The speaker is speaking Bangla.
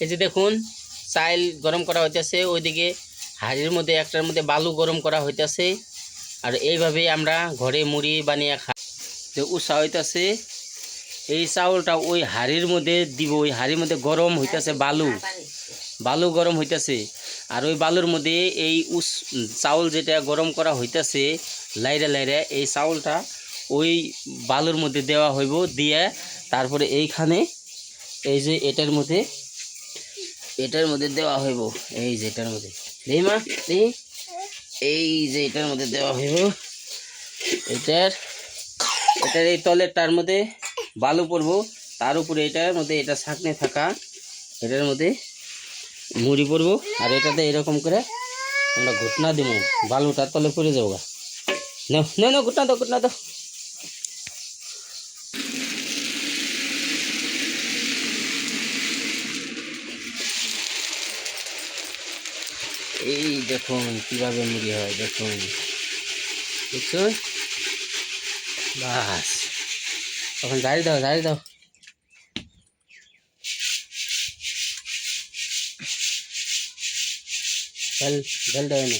এই যে দেখুন চাইল গরম করা হইতেছে, ওইদিকে হাড়ির মধ্যে একটার মধ্যে বালু গরম করা হইতেছে। আর এইভাবেই আমরা ঘরে মুড়ি বানিয়ে খাই। যে উৎসাহ হইতেছে, এই চাউলটা ওই হাড়ির মধ্যে দিব, ওই হাড়ির মধ্যে গরম হইতেছে, বালু গরম হইতেছে। আর ওই বালুর মধ্যে এই চাউল যেটা গরম করা হইতেছে লাইরে লাইরে, এই চাউলটা ওই বালুর মধ্যে দেওয়া হইব, দিয়ে তারপরে এইখানে এই যে এটার মধ্যে দেওয়া হইব। এই যে এটার মধ্যে দেই মা দেই, এই যে এটার মধ্যে দেওয়া হইব। এটার এই তলেরটার মধ্যে বালু পড়বো, তার উপরে এটার মধ্যে এটা ছাঁকনে থাকা এটার মধ্যে মুড়ি পড়বো। আর এটাতে এরকম করে আমরা ঘুটনা দিব, বালুটার তলে পড়ে যাবো। না না ঘুটনা দাও। এই দেখুন কিভাবে মুড়ি হয়, দেখুন বুঝছো? বাস তখন ঝাড়ি দাও জল দাও না।